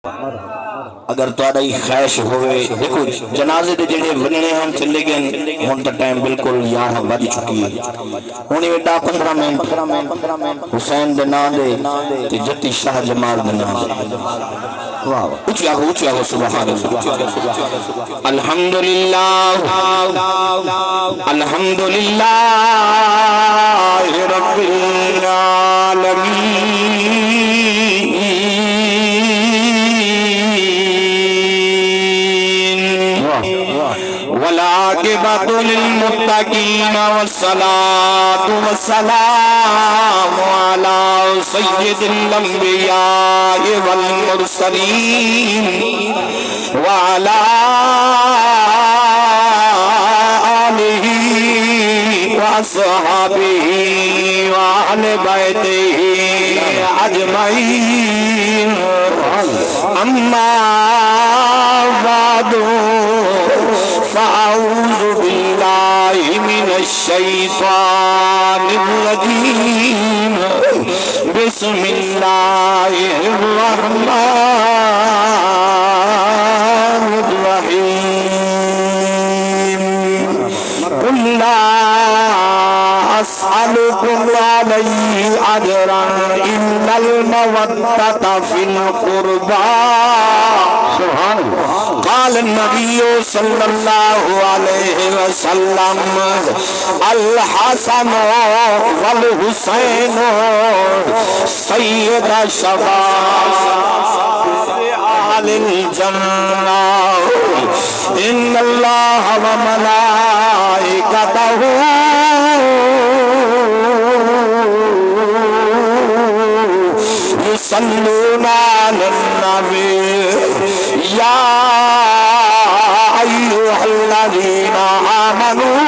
اگر تہاڈا ہی خواہش ہوئے دیکھو جنازے دے جڑے وننے ہم چلے گئے ہن تے ٹائم بالکل 11 بج چکی ہے ہن ویڈا 15 منٹ حسین دے نام دے تے جتی شاہ جمال دے نام دے واہ اونچا ہو سبحان اللہ الحمدللہ الحمدللہ رب والعاقبۃ للمتقین والصلاة والسلام علی سید الانبیاء والمرسلین وعلی آلہ واصحابہ وآل بیتہ اجمعین اما بعد فأعوذ بالله من الشيطان الرجيم بسم الله الرحمن الرحيم قل لا أسألكم عليه أجرا إلا المودة في القربى قال النبي صلى الله عليه وسلم الحسن والحسين سيد شباب أهل الجنة إن الله وملائكته يصلون على النبي يا أيها الذين آمنوا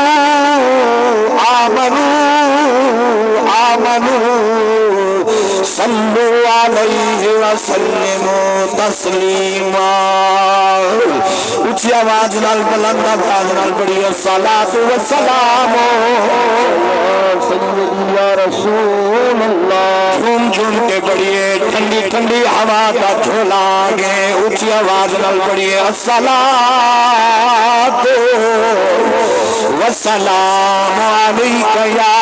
صلوا عليه وسلموا تسلیما اونچی آواز نال بلند آواز نال پڑھی الصلاۃ والسلام سیدی یا رسول اللہ جھوم جھوم کے پڑھیے ٹھنڈی ٹھنڈی ہوا کا جھولا گے اونچی آواز نال پڑھیے الصلاۃ والسلام علیک یا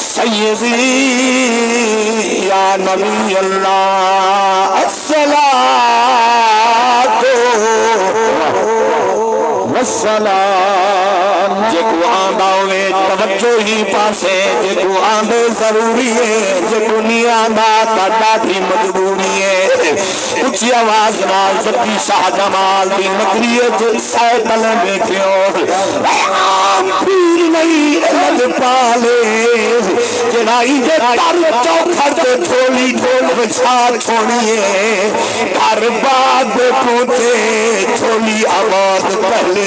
سیدی یا نبی اللہ الصلاۃ والسلام جکو آندا ہوئے توجہ ہی پاسے جکو آندے ضروری ہے جکو نہیں آندا تاڈا بھی مجبوری ہے اونچی آواز نال جتی شاہ جمال دی مکریت سائتل بیٹھیو عام پیر نہیں علم پالے جنائی دے تر چوکھر دے ڈھولی ڈھول بچھا چھوڑیے گھر بعد پوچھے ڈھولی آواز پہلے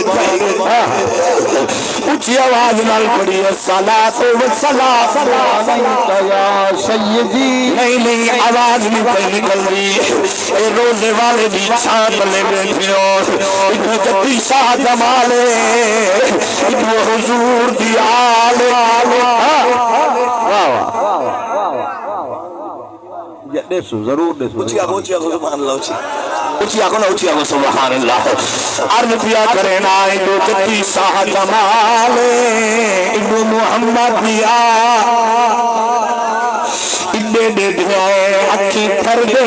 اونچی آواز نال پڑھی الصلاۃ والسلام علیک یا سیدی نہیں آواز نہیں پہ نکل رہی اے روزے والے دی چھان لے بیٹھے اور اتنے جتی شاہ جمال اتنے حضور دی آل ضرور اونچی آگو سبحان اللہ اونچی آگو نا اونچی آگو سبحان اللہ عرض پیا کریں آئے دو جتی شاہ جمال ابن محمد دیا اڈے دے دھیائے اکھی تھر دے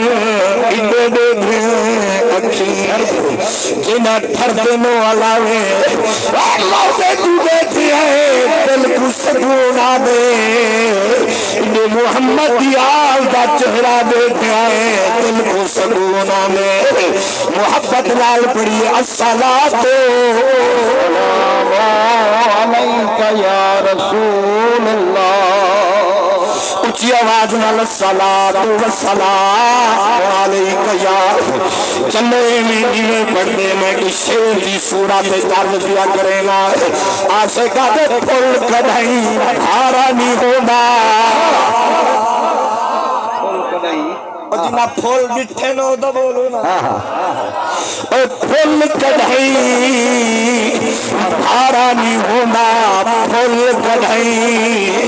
اڈے دے دھیائے اکھی جنہ تھر دے نو علاوے اللہ سے تو بیٹھی ہے دل کو سکونا دے اڈے محمد دیال دا چہرہ بیٹھے آئے دل کو سکونا دے محبت لال پڑی الصلاۃ علیک یا رسول اللہ اونچی آواز نال الصلاۃ والسلام علیک یا چلے میں پڑھتے میں کہ شیر دی سورہ پہ درد دیا کریں گا آسے کا دے پھول کدھائی بھارا نہیں ہوگا اور جنہ پھول ڈٹھے نو دا بولو نا پھول کدھائی بھارا نہیں ہوگا پھول کدھائی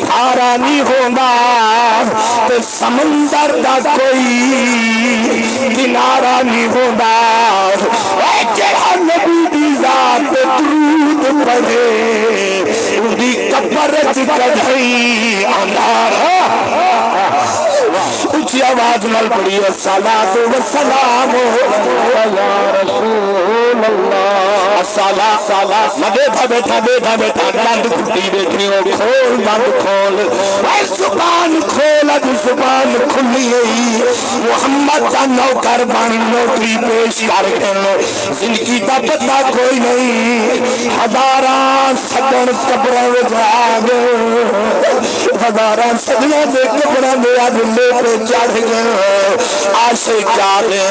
بھارا نہیں ہوگا تو سمندر دا کوئی کنارہ نہیں ہوندہ اے جڑا نبی دی ذات درود پڑھے اندھی قبرت کدھئی اندھارا اچھی آواز نال پڑھی الصلاۃ والسلام یا رسول اللہ الصلاۃ بیٹھا بند کھٹی بیٹھی ہو کھول بند کھول اے زبان کھول اب زبان کھلی گئی محمد کا نوکر بن نوکری پیش کر گئے زندگی کا پتہ کوئی نہیں ہزاراں سجن قبراں وچ آ گئے ہزاراں سجناں دے قبراں دے لے پہ چڑھ گئے عاشق جا گئے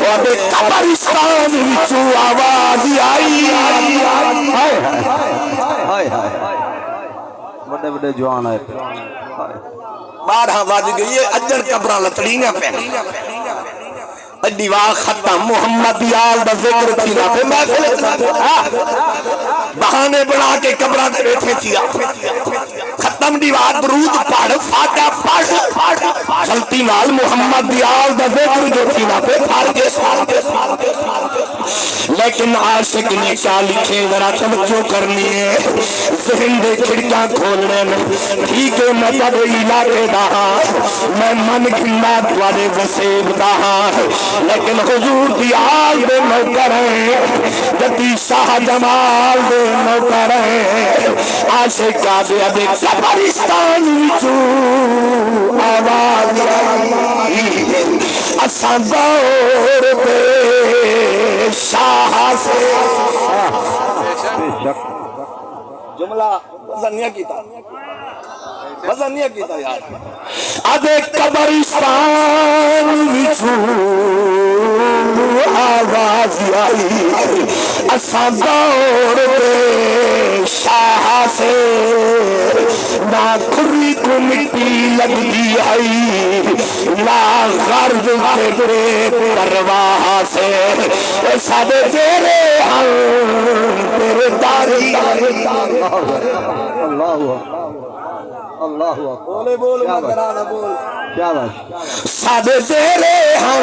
اور قبرستان وچوں آواز آئی بڑے بڑے جوان آئے 12 بج گئی ہے اجڑ قبراں لتڑیاں پہ دیوا ختم محمد یال دا ذکر تھی نا پہ محفل بہانے بنا کے قبراں دے بیٹھے تھی ختم دیوا درود پڑھ فاتحہ پڑھ چلتی نال محمد یال دا ذکر جو تھی نا پہ پھر کے ساتھ لیکن عاشق نے کیا لکھے ذرا توجہ کرنی ہے ذہن دے کھڑکیاں کھولنے ٹھیک ہے میں تب علاقے دا میں من گھنا توارے وسیب دا لیکن حضور دی آل دے نوکر ہیں جتی شاہ جمال دے نوکر ہیں عاشق دے ابے قبرستان وچوں آواز آئی اساں دور پہ شاہ سے جملہ وزنیہ کیتا یار ادے قبرستان وچوں آواز آئی اساں دور پہ شاہ سے نہ کھری کو مٹی لگ دی آئی لا غرض کے پرواہ سے سادے تیرے ہم تیرے داری اللہ بولے بول مندرانہ بول کیا بات سادے تیرے ہم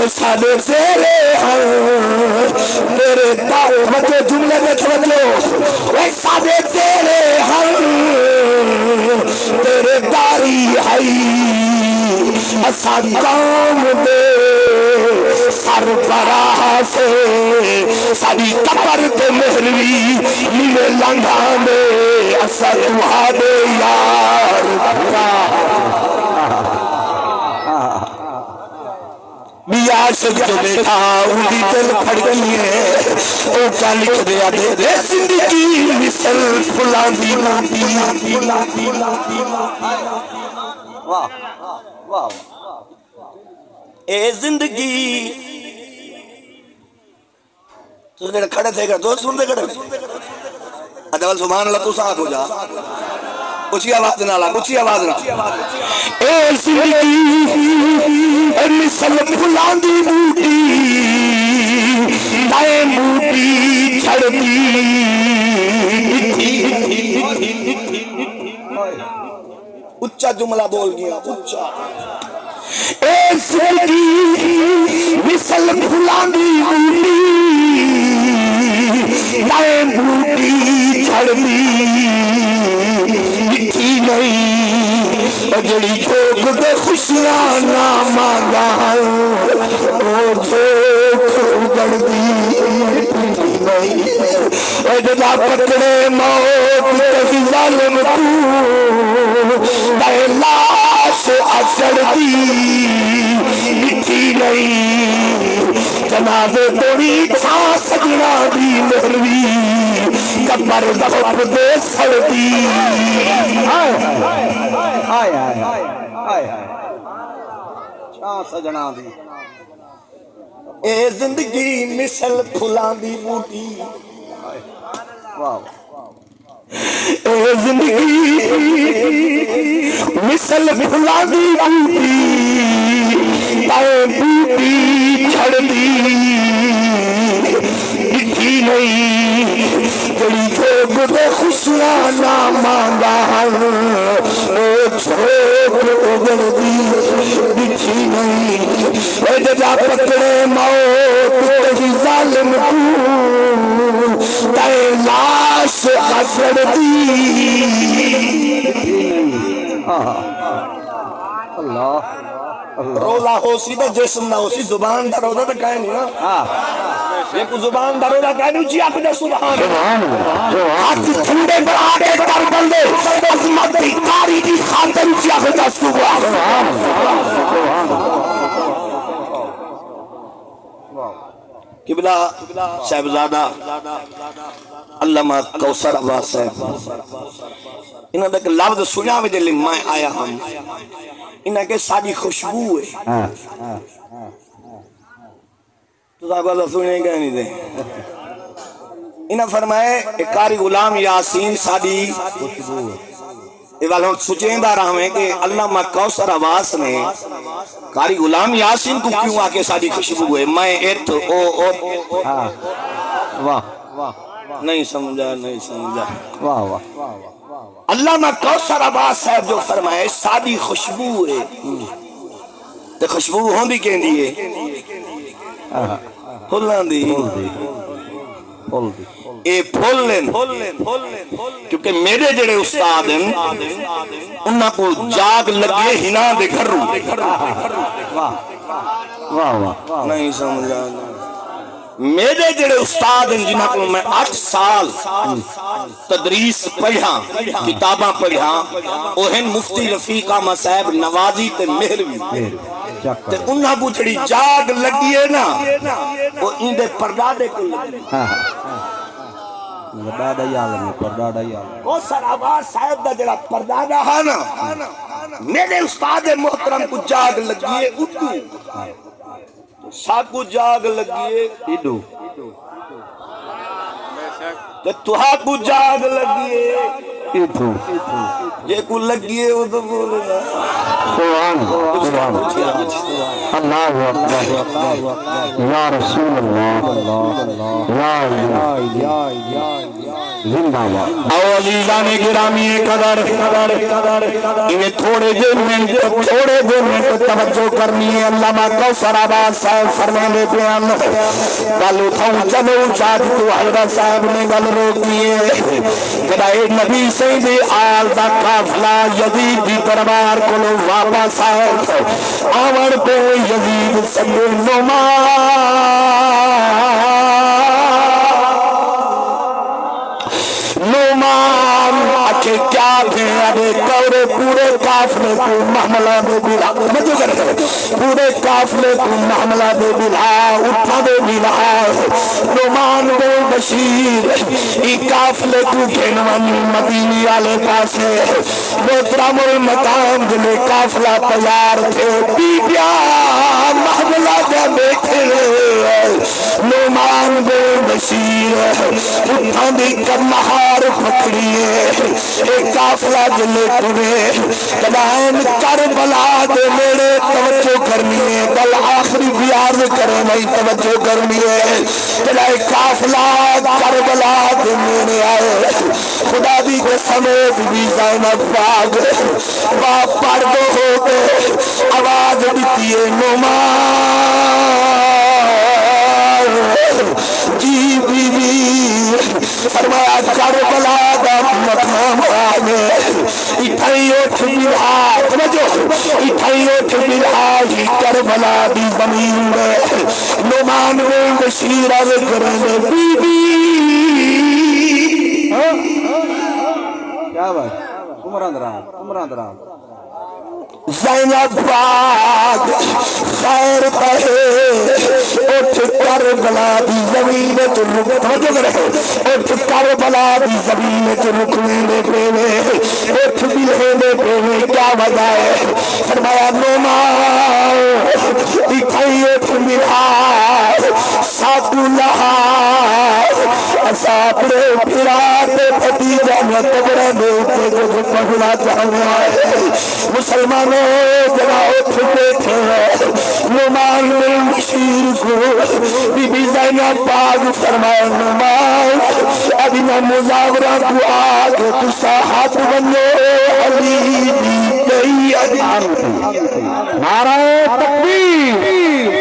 سادے تیرے ہم تیرے داری بچے جملے میں توجہ سادے تیرے ہم تیرے داری ہے اسا قوم دے سربراہ سے ساری قبر تے مہروی نیلے لنگھا دے اسا تہاڈے یار بھی عاشق جو بیٹھا اندھی دل پھڑکنی ہے او کیا لکھ دیا دے زندگی مثل پھلان دی موٹی واہ واہ اے زندگی تو جڑے کھڑے تھے تو سن دے کھڑے ادول سبحان اللہ تو ساتھ ہو جا اچھی آواز نہ لا اچھی آواز نہ اے زندگی اے مثل پھلان دی بوٹی دائیں بوٹی چھڑتی اچھا جملہ بول گیا اچھا اے زندگی مثل پھلان دی بوٹی دائیں بوٹی چھڑتی لکھی نہیں جڑی جھوک دے خوشیاں نہ مانگا او جھوک اگڑ دی نہیں اے جدا پکڑے موت کسی ظالم تو دے لاش اچڑ دی لکھی نہیں جنازے توڑی چھا سجنا دی مہروی کبر دخل دے سڑتی آئے آئے چھا سجنا دی اے زندگی مثل پھلان دی بوٹی واہ اے زندگی مثل پھلان دی بوٹی تائیں بوٹی چھڑ دی لکھی نہیں جڑی جھوک دے خوشیاں نہ مانگا چھوٹ اگڑ دی بچھی نہیں جا پکڑے موت تہی ظالم کو تے لاش خسر دی اللہ رولا ہو سی تو جسم نہ ہو سی زبان دا رولا تو کہہ نہیں نا ایک زبان دا رولا کہہ نہیں جی آپ دے سبحان ہاتھ ٹھنڈے بڑھا دے کر بندے عظمت کی کاری کی خاطر جی آپ دے سبحان قبلہ صاحبزادہ علامہ کوثر عباس صاحب انہوں نے ایک لفظ سنیا میں دل میں آیا ہم انہوں نے ساری خوشبو ہے تو صاحب اللہ سننے کا نہیں دے انہوں نے فرمائے ایک قاری غلام یاسین ساری خوشبو ہے یہ والوں سچین دا رہا ہے کہ علامہ کوثر عباس نے قاری غلام یاسین کو کیوں آکے ساری خوشبو ہے میں ایت او واہ نہیں سمجھا واہ واہ علامہ کوثر عباس صاحب جو فرمائے سادی خوشبو ہے تو خوشبو ہوندی کہندی ہے پھلاں دی اے پھولن کیونکہ میرے جڑے استاد ہیں انہاں کو جاگ لگے ہنا دے گھرو واہ نہیں سمجھا میرے جڑے استاد ہیں جنہاں کو میں 8 سال تدریس پڑھا کتاباں پڑھا وہ ہیں مفتی رفیق احمد صاحب نوازی تے مہروی تے انہاں کو جڑی جاگ لگی ہے نا وہ ان دے پردادے کو لگی پردادا ہی عالم ہے پردادا ہی عالم کوثر عباس صاحب دا جڑا پردادا ہے نا میرے استاد محترم کو جاگ لگی ہے اٹھو ساکو جاگ لگیے ایڈو تہا کو جاگ لگیے ایڈو جے کو لگیے وہ تو بولنا سبحان اللہ اکبر یا رسول اللہ یا زندہ باد او عزیزان گرامی قدر انہیں تھوڑے دن میں توجہ کرنی ہے علامہ کوثر عباس صاحب فرمانے بیان گل اٹھاؤں چلو چاہت تو حضرت صاحب نے گل روکی ہے کہ اے نبی سیدی آل دا قافلہ یزید دی دربار کو واپس آئے آور پہ یزید سید نعمان اچھے کیا تھے ابے کورے پورے قافلے کو محملہ دے بلا پورے قافلے کو محملہ دے بلا اٹھا دے بلا نعمان بے بشیر ای قافلے کو گھنوان مدینی آلے پاسے محترم المقام دلے قافلہ تیار تھے بی بیا محملہ دے بیٹھے نعمان بے بشیر اٹھا دے کر مہار پکڑیے ایک قافلہ جلے پورے کدائن کربلا دے میرے توجہ کرنی ہے بل آخری بیارد کرے نہیں توجہ کرنی ہے کدائن قافلہ کربلا دے میرے آئے خدا دی کے سمیت بھی زینب باغ باپ پردو ہو گئے آواز دیتی ہے نعمان جی بی بی فرمایا کربلا دا مقام آنے اتھائی اٹھ بلہا اتھائی اٹھ بلہا ہی کربلا دی زمین میں نعمان میں بشیر عرض کرنے بی بی کیا بات عمران درام زینب باغ خیر پہے اٹھ کربلا دی زمین تو رک توجہ کرے اٹھ کربلا دی زمین تو رکنے دے پیوے اٹھ بلہے دے پیوے کیا وجہ ہے فرمایا نعمان اٹھائی اٹھ بلہا ساتو لہا اساپڑے پھراتے پھٹی جانا قبر دے تے کچھ پڑھنا چاہنا ہے مسلمانوں ذرا اٹھ بیٹھے نعمان بن بشیر کو بی بی زینب پاک فرمائے نعمان ابھی میں مزاورہ کو آگے تسا ہاتھ بنو علی دی گئی نعرہ تکبیر،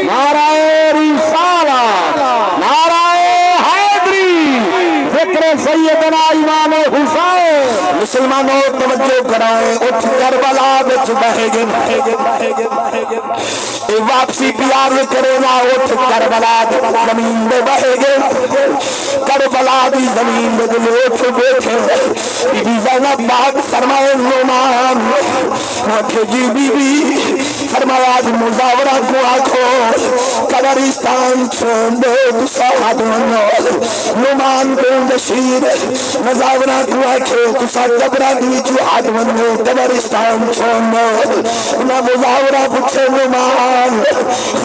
نعرہ رسالت، نعرہ حیدری، ذکر سیدنا امام حسین۔ مسلمانوں توجہ کرائیں اٹھ کربلا وچ بہے گئے اے واپسی پیار کرے نا اٹھ کربلا دی زمین دے بہے گئے کربلا دی زمین دے دل اٹھ بیٹھے بی بی زینب پاک فرمائے نعمان آنکھے جی بی بی فرمایا آج مزاورہ کو آنکھو قبرستان چھوڑ دے تسا ہاتھ منو نعمان بن بشیر مزاورہ کو آنکھو تسا قبرہ دی جو ہاتھ منو قبرستان چھوڑ دے انہا مزاورہ پچھے نعمان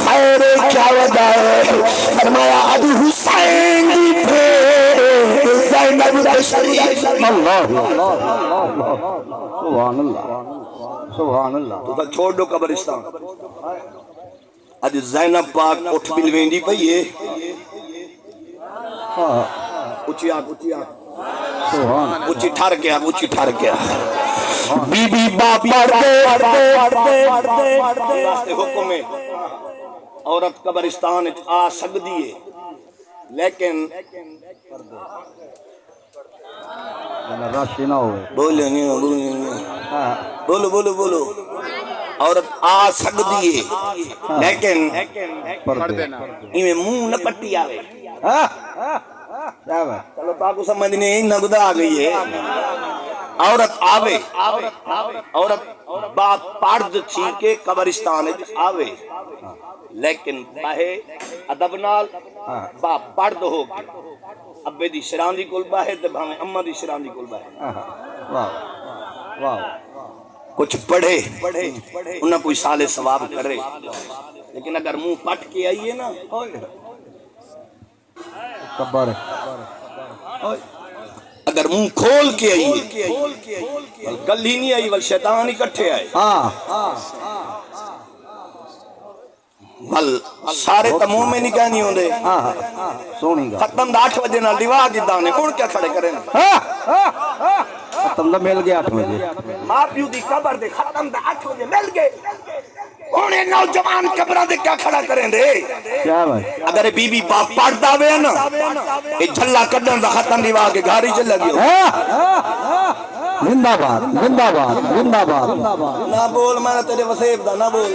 خیر کیا وجہ ہے فرمایا آج حسین دی پھر زینب بشیر اللہ سبحان اللہ سبحان اللہ۔ تو چھوڑ دو قبرستان اج زینب پاک اٹھ بلویندی پئی ہے اچھی آگ اچھی آگ سبحان اچھی ٹھر گیا اچھی ٹھر گیا بی بی باپ پڑھتے واسطے حکم ہے عورت قبرستان آ سکتی ہے لیکن راشی نہ ہوئے بولو نہیں بولو بولو بولو عورت آ سکتی ہے لیکن پردے ایویں منہ نہ پٹی آوے کیا بات؟ چلو پاکو سمجھ نہیں نہ گدا آ گئی ہے عورت آوے عورت با پرد تھی کے قبرستان آوے لیکن باہے ادب نال با پرد ہو کے ابے دی شراندی کول باہے تے بھاویں اماں دی شراندی کول باہے واہ واہ کچھ پڑھے انہاں کوئی سال ثواب کرے لیکن اگر منہ پٹ کے آئیے نا کبر اگر منہ کھول کے آئیے گل ہی نہیں آئی بل شیطان ہی کٹھے آئے بل سارے تموں میں نکاح نہیں ہوندے سونی گا ختم دا 8 بجے نال دیوا کی دانے کون کیا کھڑے کریں ختم دا مل گیا 8 بجے ماں پیو دی قبر دے ختم دا 8 بجے مل گئے اونے نوجوان قبراں دے کیا کھڑا کریں دے کیا بھائی اگر بی بی باپ پڑھدا وے نا اے جھلا کڈن دا ختم دیوا کے گھر ہی چلا گیا زندہ باد زندہ باد زندہ باد نہ بول میں تیرے وسیب دا نہ بول